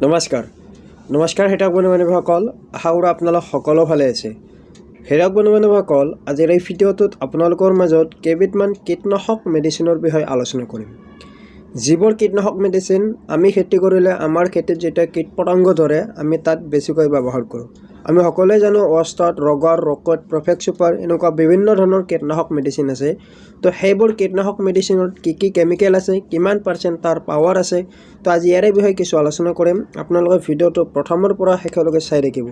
নমস্কাৰ হেতাক বন্ধু বান্ধৱীসকল, আশা কৰোঁ আপোনালোক সকলো ভালে আছে। হেতাক বন্ধু বান্ধৱীসকল, আজিৰ এই ভিডিঅ'টোত আপোনালোকৰ মাজত কেইবিধমান কীটনাশক মেডিচিনৰ বিষয়ে আলোচনা কৰিম। যিবোৰ কীটনাশক মেডিচিন আমি খেতি কৰিলে আমাৰ খেতিত যেতিয়া কীট পতংগ ধৰে আমি তাত বেছিকৈ ব্যৱহাৰ কৰোঁ। আমি সকলোৱে জানো ওস্তাদ, ৰগৰ, ৰকেট, প্ৰফেক্ট সুপাৰ এনেকুৱা বিভিন্ন ধৰণৰ কীটনাশক মেডিচিন আছে। তো সেইবোৰ কীটনাশক মেডিচিনত কি কি কেমিকেল আছে, কিমান পাৰ্চেণ্ট তাৰ পাৱাৰ আছে, তো আজি ইয়াৰে বিষয়ে কিছু আলোচনা কৰিম। আপোনালোকে ভিডিঅ'টো প্ৰথমৰ পৰা শেষলৈকে চাই থাকিব।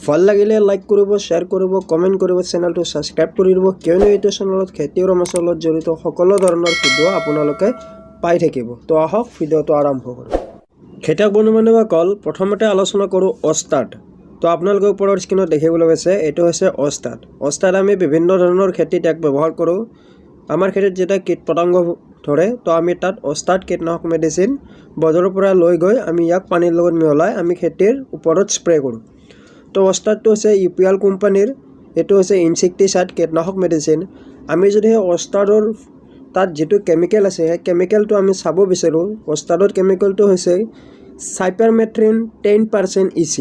ভাল লাগিলে লাইক কৰিব, শ্বেয়াৰ কৰিব, কমেণ্ট কৰিব, চেনেলটো ছাবস্ক্ৰাইব কৰি দিব, কিয়নো এইটো চেনেলত খেতি আৰু মাছৰ লগত জড়িত সকলো ধৰণৰ ভিডিঅ' আপোনালোকে পাই থাকিব। তো আহক ভিডিঅ'টো আৰম্ভ কৰোঁ। খেতিয়ক বন্ধু বান্ধৱীসকল, প্ৰথমতে আলোচনা কৰোঁ ওস্তাদ। তো আপোনালোকে ওপৰৰ স্ক্ৰীনত দেখিবলৈ পাইছে, এইটো হৈছে ওস্তাদ। ওস্তাদ আমি বিভিন্ন ধৰণৰ খেতিত ইয়াক ব্যৱহাৰ কৰোঁ। আমাৰ খেতিত যেতিয়া কীট পতংগ ধৰে তো আমি তাত ওস্তাদ কীটনাশক মেডিচিন বজাৰৰ পৰা লৈ গৈ আমি ইয়াক পানীৰ লগত মিহলাই আমি খেতিৰ ওপৰত স্প্ৰে কৰোঁ। তো ওস্তাদটো হৈছে UPL কোম্পানীৰ, এইটো হৈছে ইনচেক্টিচাইড কীটনাশক মেডিচিন। আমি যদি সেই ওস্তাদৰ তাত যিটো কেমিকেল আছে সেই কেমিকেলটো আমি চাব বিচাৰোঁ। ওস্তাদৰ কেমিকেলটো হৈছে সাইপাৰমেথ্ৰিন 10% EC।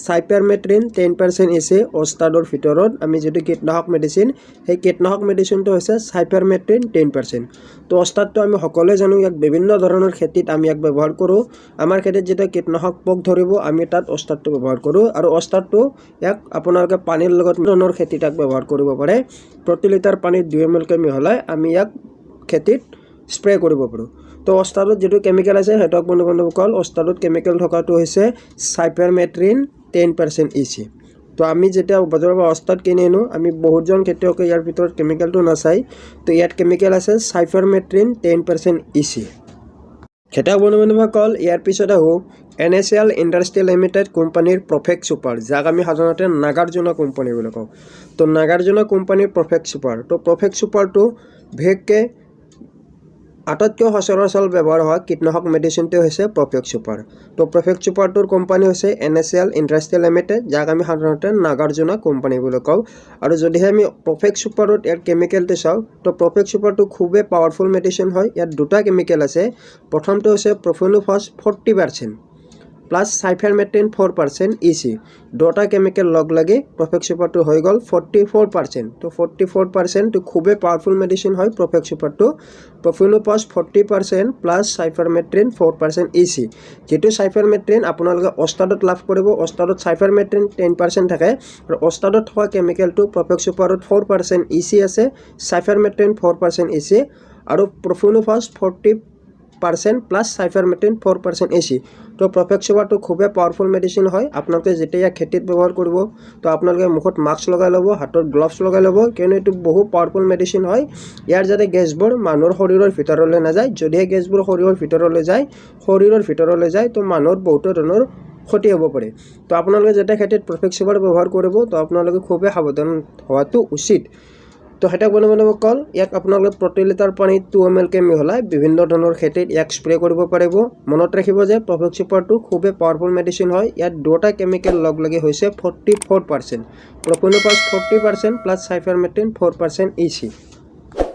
সাইপাৰমেথ্ৰিন 10% EC ওস্তাদৰ ভিতৰত আমি যিটো কীটনাশক মেডিচিন, সেই কীটনাশক মেডিচিনটো হৈছে সাইপাৰমেথ্ৰিন 10%। তো ওস্তাদটো আমি সকলোৱে জানো, ইয়াক বিভিন্ন ধৰণৰ খেতিত আমি ইয়াক ব্যৱহাৰ কৰোঁ। আমাৰ খেতিত যেতিয়া কীটনাশক পোক ধৰিব আমি তাত ওস্তাদটো ব্যৱহাৰ কৰোঁ। আৰু ওস্তাদটো ইয়াক আপোনালোকে পানীৰ লগত ধৰণৰ খেতিত ইয়াক ব্যৱহাৰ কৰিব পাৰে। প্ৰতি লিটাৰ পানীত 2 ml কৈ মিহলাই আমি ইয়াক খেতিত স্প্ৰে কৰিব পাৰোঁ। তো ওস্তাদত যিটো কেমিকেল আছে সেইটো বন্ধু বান্ধৱীসকল, ওস্তাদত কেমিকেল থকাটো হৈছে সাইপাৰমেথ্ৰিন 10% EC। তো আমি যেতিয়া বজাৰৰ পৰা ওস্তাদ কিনি আনো আমি বহুতজন খেতিয়কে ইয়াৰ ভিতৰত কেমিকেলটো নাচাই, তো ইয়াত কেমিকেল আছে সাইপাৰমেথ্ৰিন 10% EC। খেতিয়ক বন্ধু বান্ধৱীসকল, ইয়াৰ পিছত আহোঁ NACL ইণ্ডাষ্ট্ৰি লিমিটেড কোম্পানীৰ প্ৰফেক্ট সুপাৰ, যাক আমি সাধাৰণতে নাগাৰ্জুনা কোম্পানী বুলি কওঁ। তো নাগাৰ্জুনা কোম্পানীৰ প্ৰফেক্ট সুপাৰ, তো প্ৰফেক্ট সুপাৰটো বিশেষকৈ আটাইতকৈ সচৰাচৰ ব্যৱহাৰ হোৱা কীটনাশক মেডিচিনটো হৈছে প্ৰফেক্ট সুপাৰ। তো প্ৰফেক্ট সুপাৰটোৰ কোম্পানী হৈছে NACL ইণ্ডাষ্ট্ৰি লিমিটেড, যাক আমি সাধাৰণতে নাগাৰ্জুনা কোম্পানী বুলি কওঁ। আৰু যদিহে আমি প্ৰফেক্ট সুপাৰত ইয়াৰ কেমিকেলটো চাওঁ, তো প্ৰফেক্ট সুপাৰটো খুবেই পাৱাৰফুল মেডিচিন হয়। ইয়াত দুটা কেমিকেল আছে। প্ৰথমটো হৈছে প্ৰফেনোফছ 40% প্লাছ সাইপাৰমেথ্ৰিন 4% EC। দুটা কেমিকেল লগ লাগি প্ৰফেক্ট সুপাৰটো হৈ গ'ল 44%। তো 44% খুবেই পাৱাৰফুল মেডিচিন হয় প্ৰফেক্ট সুপাৰটো। প্ৰফেনোফছ 40% প্লাছ সাইপাৰমেথ্ৰিন 4% EC। যিটো সাইপাৰমেথ্ৰিন আপোনালোকে ওস্তাদত লাভ কৰিব। ওস্তাদত সাইপাৰমেথ্ৰিন 10% থাকে আৰু ওস্তাদত থকা কেমিকেলটো প্ৰফেক্ট সুপাৰত 4% EC আছে, সাইপাৰমেথ্ৰিন 4% EC আৰু প্ৰফেনোফছ 40% প্লাছ সাইপাৰমেথ্ৰিন 4% EC। তো প্ৰফেক্ট সুপাৰটো খুবেই পাৱাৰফুল মেডিচিন হয়। আপোনালোকে যেতিয়া খেতিত ব্যৱহাৰ কৰিব তো আপোনালোকে মুখত মাস্ক লগাই ল'ব, হাতত গ্লভছ লগাই ল'ব, কিয়নো এইটো বহু পাৱাৰফুল মেডিচিন হয়। ইয়াৰ যাতে গেছবোৰ মানুহৰ শৰীৰৰ ভিতৰলৈ নাযায়। যদিহে গেছবোৰ শৰীৰৰ ভিতৰলৈ যায় তো মানুহৰ বহুতো ধৰণৰ ক্ষতি হ'ব পাৰে। তো আপোনালোকে যেতিয়া খেতিত প্ৰফেক্ট সুপাৰ ব্যৱহাৰ কৰিব তো আপোনালোকে খুবেই সাৱধান হোৱাটো উচিত। তো খেতিয়ক বন্ধু বান্ধৱীসকল, ইয়াক আপোনালোকে প্ৰতি লিটাৰ পানীত 2 ml কৈ মিহলাই বিভিন্ন ধৰণৰ খেতিত ইয়াক স্প্ৰে কৰিব পাৰিব। মনত ৰাখিব যে প্ৰফেক্ট সুপাৰটো খুবেই পাৱাৰফুল মেডিচিন হয়। ইয়াত দুটা কেমিকেল লগ লাগি হৈছে 44%, প্ৰফেনোফছ 40% প্লাছ সাইপাৰমেথ্ৰিন 4% EC।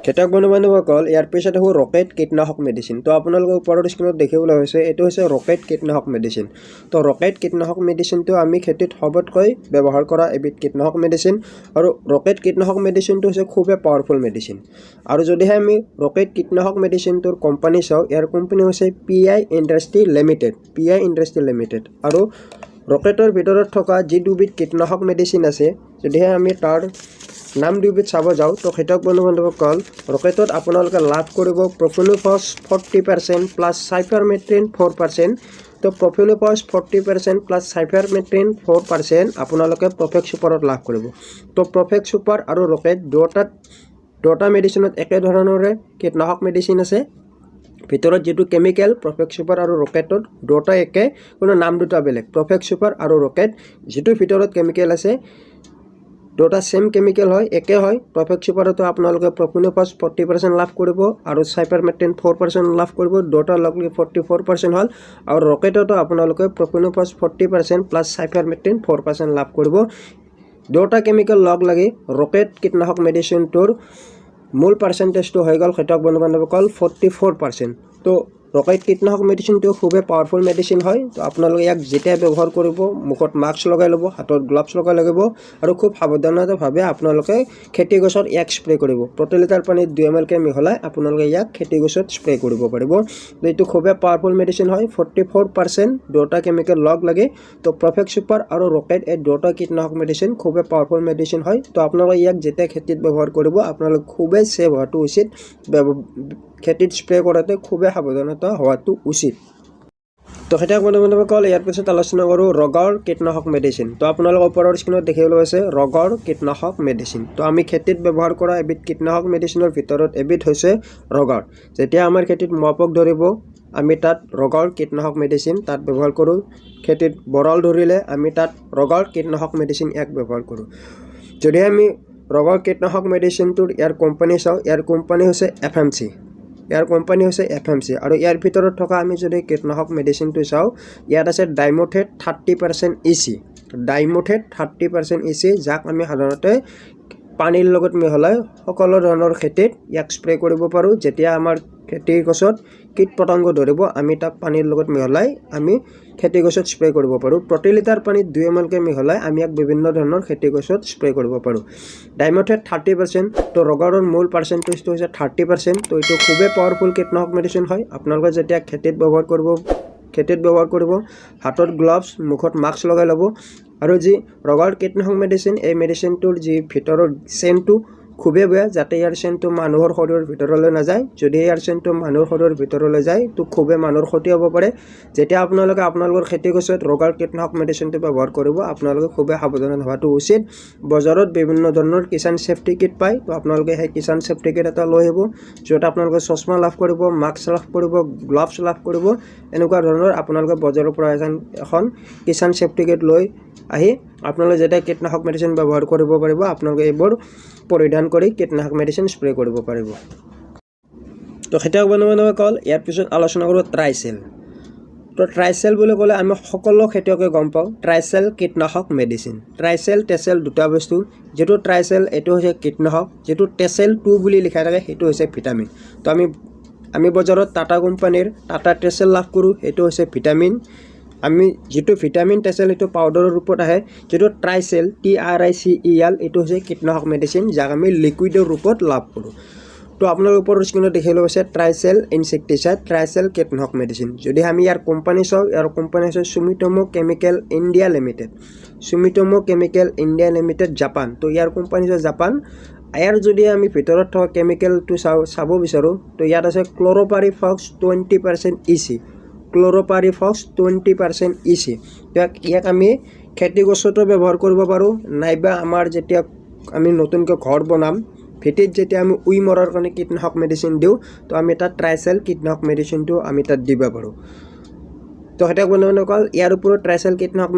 খেতিয়ক বন্ধু বান্ধৱীসকল, ইয়াৰ পিছত আহোঁ ৰকেট কীটনাশক মেডিচিন। তো আপোনালোকে ওপৰৰ স্ক্ৰীনত দেখিবলৈ হৈছে, এইটো হৈছে ৰকেট কীটনাশক মেডিচিন। তো ৰকেট কীটনাশক মেডিচিনটো আমি খেতিত সবতকৈ ব্যৱহাৰ কৰা এবিধ কীটনাশক মেডিচিন। আৰু ৰকেট কীটনাশক মেডিচিনটো হৈছে খুবেই পাৱাৰফুল মেডিচিন। আৰু যদিহে আমি ৰকেট কীটনাশক মেডিচিনটোৰ কোম্পানী চাওঁ, ইয়াৰ কোম্পানী হৈছে PI ইণ্ডাষ্ট্ৰি লিমিটেড। আৰু ৰকেটৰ ভিতৰত থকা যি দুবিধ কীটনাশক মেডিচিন আছে, যদিহে আমি তাৰ নাম দুবিধ চাব যাওঁ তো খেতিয়ক বন্ধু বান্ধৱীসকল, ৰকেটত আপোনালোকে লাভ কৰিব প্ৰফেনোফছ 40% প্লাছ সাইপাৰমেথ্ৰিন 4%। তো প্ৰফেনোফছ 40% প্লাছ সাইপাৰমেথ্ৰিন 4% আপোনালোকে প্ৰফেক্ট সুপাৰত লাভ কৰিব। তো প্ৰফেক্ট সুপাৰ আৰু ৰকেট দুটা মেডিচিনত একেধৰণৰে কীটনাশক মেডিচিন আছে। ভিতৰত যিটো কেমিকেল প্ৰফেক্ট সুপাৰ আৰু ৰকেটত দুটা একে, কোনো নাম দুটা বেলেগ। প্ৰফেক্ট সুপাৰ আৰু ৰকেট যিটো ভিতৰত কেমিকেল আছে দুটা সেম কেমিকেল হয়, একে হয়। প্ৰফেক্ট সুপাৰতো আপোনালোকে প্ৰফেনোফছ 40% লাভ কৰিব আৰু সাইপাৰমেথ্ৰিন 4% লাভ কৰিব। দুটা লগ লাগি 44% হ'ল। আৰু ৰকেটতো আপোনালোকে প্ৰফেনোফছ 40% প্লাছ সাইপাৰমেথ্ৰিন 4% লাভ কৰিব। দুটা কেমিকেল লগ লাগি ৰকেট কীটনাশক মেডিচিনটোৰ মূল পাৰ্চেণ্টেজটো হৈ গ'ল খেতিয়ক বন্ধু বান্ধৱীসকল 44%। তো ৰকেট কীটনাশক মেডিচিনটো খুবেই পাৱাৰফুল মেডিচিন হয়। তো আপোনালোকে ইয়াক যেতিয়া ব্যৱহাৰ কৰিব মুখত মাস্ক লগাই ল'ব, হাতত গ্লাভছ লগাই ল'ব আৰু খুব সাৱধানতাভাৱে আপোনালোকে খেতি গছত ইয়াক স্প্ৰে কৰিব। প্ৰতি লিটাৰ পানীত 2 ml কে মিহলাই আপোনালোকে ইয়াক খেতি গছত স্প্ৰে কৰিব পাৰিব। তো এইটো খুবেই পাৱাৰফুল মেডিচিন হয়। 44% দুটা কেমিকেল লগ লাগে। তো প্ৰফেক্ট সুপাৰ আৰু ৰকেট এই দুটা কীটনাশক মেডিচিন খুবেই পাৱাৰফুল মেডিচিন হয়। তো আপোনালোকে ইয়াক যেতিয়া খেতিত ব্যৱহাৰ কৰিব আপোনালোকে খুবেই সেভ হোৱাটো উচিত। খেতিত স্প্ৰে কৰাতে খুবেই সাৱধানতা হোৱাটো উচিত। তো খেতিয়ক বন্ধুসকল ইয়াৰ পিছত আলোচনা কৰোঁ ৰগৰ কীটনাশক মেডিচিন। তো আপোনালোকৰ ওপৰৰ স্ক্ৰীনত দেখিবলৈ আছে ৰগৰ কীটনাশক মেডিচিন। তো আমি খেতিত ব্যৱহাৰ কৰা এবিধ কীটনাশক মেডিচিনৰ ভিতৰত এবিধ হৈছে ৰগৰ। যেতিয়া আমাৰ খেতিত মহপোক ধৰিব আমি তাত ৰগৰ কীটনাশক মেডিচিন তাত ব্যৱহাৰ কৰোঁ। খেতিত বৰল ধৰিলে আমি তাত ৰগৰ কীটনাশক মেডিচিন এক ব্যৱহাৰ কৰোঁ। যদি আমি ৰগৰ কীটনাশক মেডিচিনটোৰ ইয়াৰ কোম্পানী চাওঁ, ইয়াৰ কোম্পানী হৈছে FMC। ইয়াৰ কোম্পানী হৈছে FMC আৰু ইয়াৰ ভিতৰত থকা আমি যদি কীটনাশক মেডিচিনটো চাওঁ, ইয়াত আছে ডাইমোথেট 30% EC। ডাইমোথেট 30% EC যাক আমি সাধাৰণতে পানীৰ লগত মিহলাই সকলো ধৰণৰ খেতিত ইয়াক স্প্ৰে কৰিব পাৰোঁ। যেতিয়া আমাৰ খেতি গছত কীট পতংগ ধৰিব আমি তাক পানীৰ লগত মিহলাই আমি খেতি গছত স্প্ৰে কৰিব পাৰোঁ। প্ৰতি লিটাৰ পানীত 2 ml কে মিহলাই আমি ইয়াক বিভিন্ন ধৰণৰ খেতি গছত স্প্ৰে কৰিব পাৰোঁ। ডাইমোথেট 30%। তো ৰগৰৰ মূল পাৰ্চেণ্টেজটো হৈছে 30%। তো এইটো খুবেই পাৱাৰফুল কীটনাশক মেডিচিন হয়। আপোনালোকে যেতিয়া খেতিত ব্যৱহাৰ কৰিব হাতত গ্লাভছ, মুখত মাস্ক লগাই ল'ব আৰু যি ৰগৰ কীটনাশক মেডিচিন এই মেডিচিনটোৰ যি ভিতৰৰ চেণ্টটো খুবেই বেয়া, যাতে ইয়াৰ চেণ্টটো মানুহৰ শৰীৰৰ ভিতৰলৈ নাযায়। যদি ইয়াৰ চেণ্টটো মানুহৰ শৰীৰৰ ভিতৰলৈ যায় তো খুবেই মানুহৰ ক্ষতি হ'ব পাৰে। যেতিয়া আপোনালোকে আপোনালোকৰ খেতি গছত ৰগৰ কীটনাশক মেডিচিনটো ব্যৱহাৰ কৰিব আপোনালোকে খুবেই সাৱধান হোৱাটো উচিত। বজাৰত বিভিন্ন ধৰণৰ কিষাণ ছেফটি কিট পায়। তো আপোনালোকে সেই কিষাণ ছেফটি কিট এটা লৈ আহিব, য'ত আপোনালোকে চশমা লাভ কৰিব, মাস্ক লাভ কৰিব, গ্লাভছ লাভ কৰিব। এনেকুৱা ধৰণৰ আপোনালোকে বজাৰৰ পৰা এখন কিষাণ ছেফটি কিট লৈ আহি আপোনালোকে যেতিয়া কীটনাশক মেডিচিন ব্যৱহাৰ কৰিব পাৰিব আপোনালোকে এইবোৰ পৰিধান কৰি কীটনাশক মেডিচিন স্প্ৰে কৰিব পাৰিব। তো খেতিয়ক বন্ধুসকল ইয়াৰ পিছত আলোচনা কৰোঁ ট্ৰাইচেল। তো ট্ৰাইচেল বুলি ক'লে আমি সকলো খেতিয়কে গম পাওঁ ট্ৰাইচেল কীটনাশক মেডিচিন। ট্ৰাইচেল টেচেল দুটা বস্তু। যিটো ট্ৰাইচেল এইটো হৈছে কীটনাশক, যিটো টেচেল 2 বুলি লিখা থাকে সেইটো হৈছে ভিটামিন। তো আমি বজাৰত টাটা কোম্পানীৰ টাটা টেচেল লাভ কৰোঁ, সেইটো হৈছে ভিটামিন। আমি যিটো ভিটামিন টেচেল সেইটো পাউডাৰৰ ৰূপত আহে। যিটো ট্ৰাইচেল TRICEL এইটো হৈছে কীটনাশক মেডিচিন যাক আমি লিকুইডৰ ৰূপত লাভ কৰোঁ। তো আপোনালোকৰ ওপৰৰ স্ক্ৰীনত দেখিবলৈ পাইছে ট্ৰাইচেল ইনচেক্টিচাইড, ট্ৰাইচেল কীটনাশক মেডিচিন। যদি আমি ইয়াৰ কোম্পানী চাওঁ, ইয়াৰ কোম্পানী হৈছে Sumitomo chemical India limited. Sumitomo chemical India limited Japan. তো ইয়াৰ কোম্পানী হৈছে জাপান। ইয়াৰ যদি আমি ভিতৰত থকা কেমিকেলটো চাব বিচাৰোঁ তো ইয়াত আছে ক্ল'ৰ'পাৰিফক্স 20% EC। ক্ল'ৰ'পাৰিফক্স 20% EC। ইয়াক আমি খেতি গছতো ব্যৱহাৰ কৰিব পাৰোঁ, নাইবা আমাৰ যেতিয়া আমি নতুনকৈ ঘৰ বনাম ভেটিত যেতিয়া আমি উই মৰাৰ কাৰণে কীটনাশক মেডিচিন দিওঁ তো আমি তাত ট্ৰাইচেল কীটনাশক মেডিচিনটো আমি তাত দিব পাৰোঁ। তো খেতিয়ক বন্ধুসকল ইয়াৰ ওপৰত ট্ৰাইচেল কীটনাশক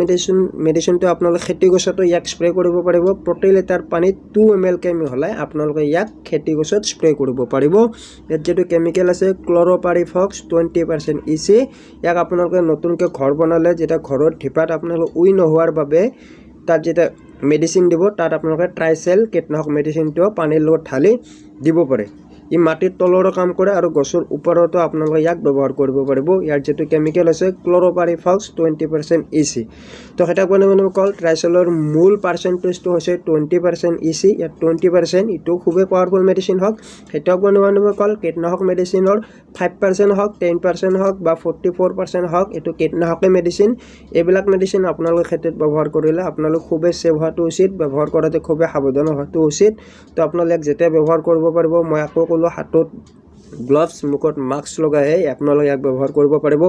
মেডিচিনটো আপোনালোকে খেতি গছতো ইয়াক স্প্ৰে কৰিব পাৰিব। প্ৰতি লিটাৰ পানীত 2 ml কে মিহলাই আপোনালোকে ইয়াক খেতি গছত স্প্ৰে কৰিব পাৰিব। ইয়াত যিটো কেমিকেল আছে ক্ল'ৰ'পাৰিফক্স 20% EC। ইয়াক আপোনালোকে নতুনকৈ ঘৰ বনালে যেতিয়া ঘৰৰ ঢিপাত আপোনালোকে উই নোহোৱাৰ বাবে তাত যেতিয়া মেডিচিন দিব তাত আপোনালোকে ট্ৰাইচেল কীটনাশক মেডিচিনটো পানীৰ লগত ঢালি দিব পাৰে। ই মাটিৰ তলৰো কাম কৰে আৰু গছৰ ওপৰতো আপোনালোকে ইয়াক ব্যৱহাৰ কৰিব পাৰিব। ইয়াৰ যিটো কেমিকেল আছে ক্ল'ৰ'পাৰিফক্স 20% EC। তো খেতিয়ক বন্ধুসকল ট্ৰাইচেলৰ মূল পাৰ্চেণ্টেজটো হৈছে 20% EC। ইয়াত 20% এইটো খুবেই পাৱাৰফুল মেডিচিন হওক। খেতিয়ক বন্ধুসকল কীটনাশক মেডিচিনৰ 5% হওক, 10% হওক বা 44% হওক এইটো কীটনাশকে মেডিচিন। এইবিলাক মেডিচিন আপোনালোকে খেতিত ব্যৱহাৰ কৰিলে আপোনালোক খুবেই ছেভ হোৱাটো উচিত, ব্যৱহাৰ কৰাতে খুবেই সাৱধান হোৱাটো উচিত। তো আপোনালোকে যেতিয়া ব্যৱহাৰ কৰিব পাৰিব মই আকৌ হাতত গ্লাভছ, মুখত মাস্ক লগাই আপোনালোকে ইয়াক ব্যৱহাৰ কৰিব পাৰিব।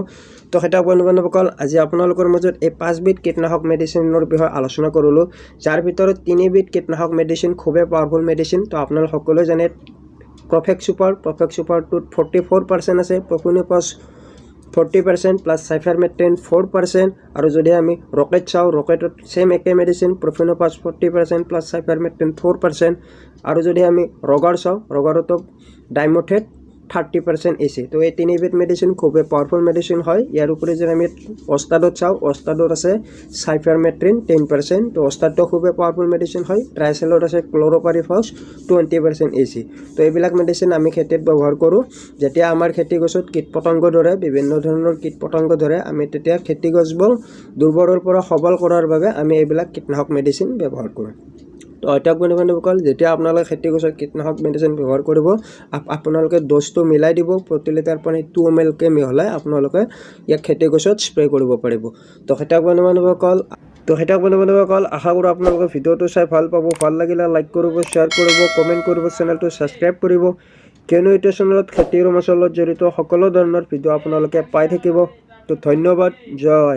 তো খেতিয়ক বন্ধুসকল আজি আপোনালোকৰ মাজত এই 5 বিধ কীটনাশক মেডিচিনৰ বিষয়ে আলোচনা কৰিলোঁ, যাৰ ভিতৰত 3 বিধ কীটনাশক মেডিচিন খুবেই পাৱাৰফুল মেডিচিন। তো আপোনালোকে সকলোৱে জানে প্ৰফেক্ট সুপাৰটোত 44% আছে, প্ৰফিনোপাছ 40% প্লাছ সাইফাৰমেথ্ৰিন 4%। আৰু যদি আমি ৰকেট চাওঁ ৰকেটত সেম একে মেডিচিন প্ৰফিনোপাছ 40% প্লাছ সাইফাৰমেথ্ৰিন 4%। আৰু যদি আমি ৰগৰ চাওঁ ৰগৰতো ডাইমোথেট 30% AC। তো এই তিনিবিধ মেডিচিন খুবেই পাৱাৰফুল মেডিচিন হয়। ইয়াৰ উপৰি যদি আমি ওস্তাডত চাওঁ, ওস্তাডত আছে সাইফাৰমেথ্ৰিন 10%। তো ওস্তাডটো খুবেই পাৱাৰফুল মেডিচিন হয়। ট্ৰাইচেলত আছে ক্ল'ৰ'পাৰিফছ 20% AC। তো এইবিলাক মেডিচিন আমি খেতিত ব্যৱহাৰ কৰোঁ। যেতিয়া আমাৰ খেতি গছত কীট পতংগ ধৰে, বিভিন্ন ধৰণৰ কীট পতংগ ধৰে, আমি তেতিয়া খেতি গছবোৰ দুৰ্বলৰ পৰা সবল কৰাৰ বাবে আমি এইবিলাক কীটনাশক মেডিচিন ব্যৱহাৰ কৰোঁ। তো অধ্যাপক বন্ধুসকল, যেতিয়া আপোনালোকে খেতি গছত কীটনাশক মেডিচিন ব্যৱহাৰ কৰিব, আপোনালোকে ড'জটো মিলাই দিব। প্ৰতি লিটাৰ পানীত 2 ml কে মিহলাই আপোনালোকে ইয়াক খেতি গছত স্প্ৰে কৰিব পাৰিব। তো অধ্যাপক বন্ধুসকল, আশা কৰোঁ আপোনালোকে ভিডিঅ'টো চাই ভাল পাব। ভাল লাগিলে লাইক কৰিব, শ্বেয়াৰ কৰিব, কমেণ্ট কৰিব, চেনেলটো ছাবস্ক্ৰাইব কৰিব, কিয়নো এইটো চেনেলত খেতিৰ মাচলত জড়িত সকলো ধৰণৰ ভিডিঅ' আপোনালোকে পাই থাকিব। তো ধন্যবাদ, জয়।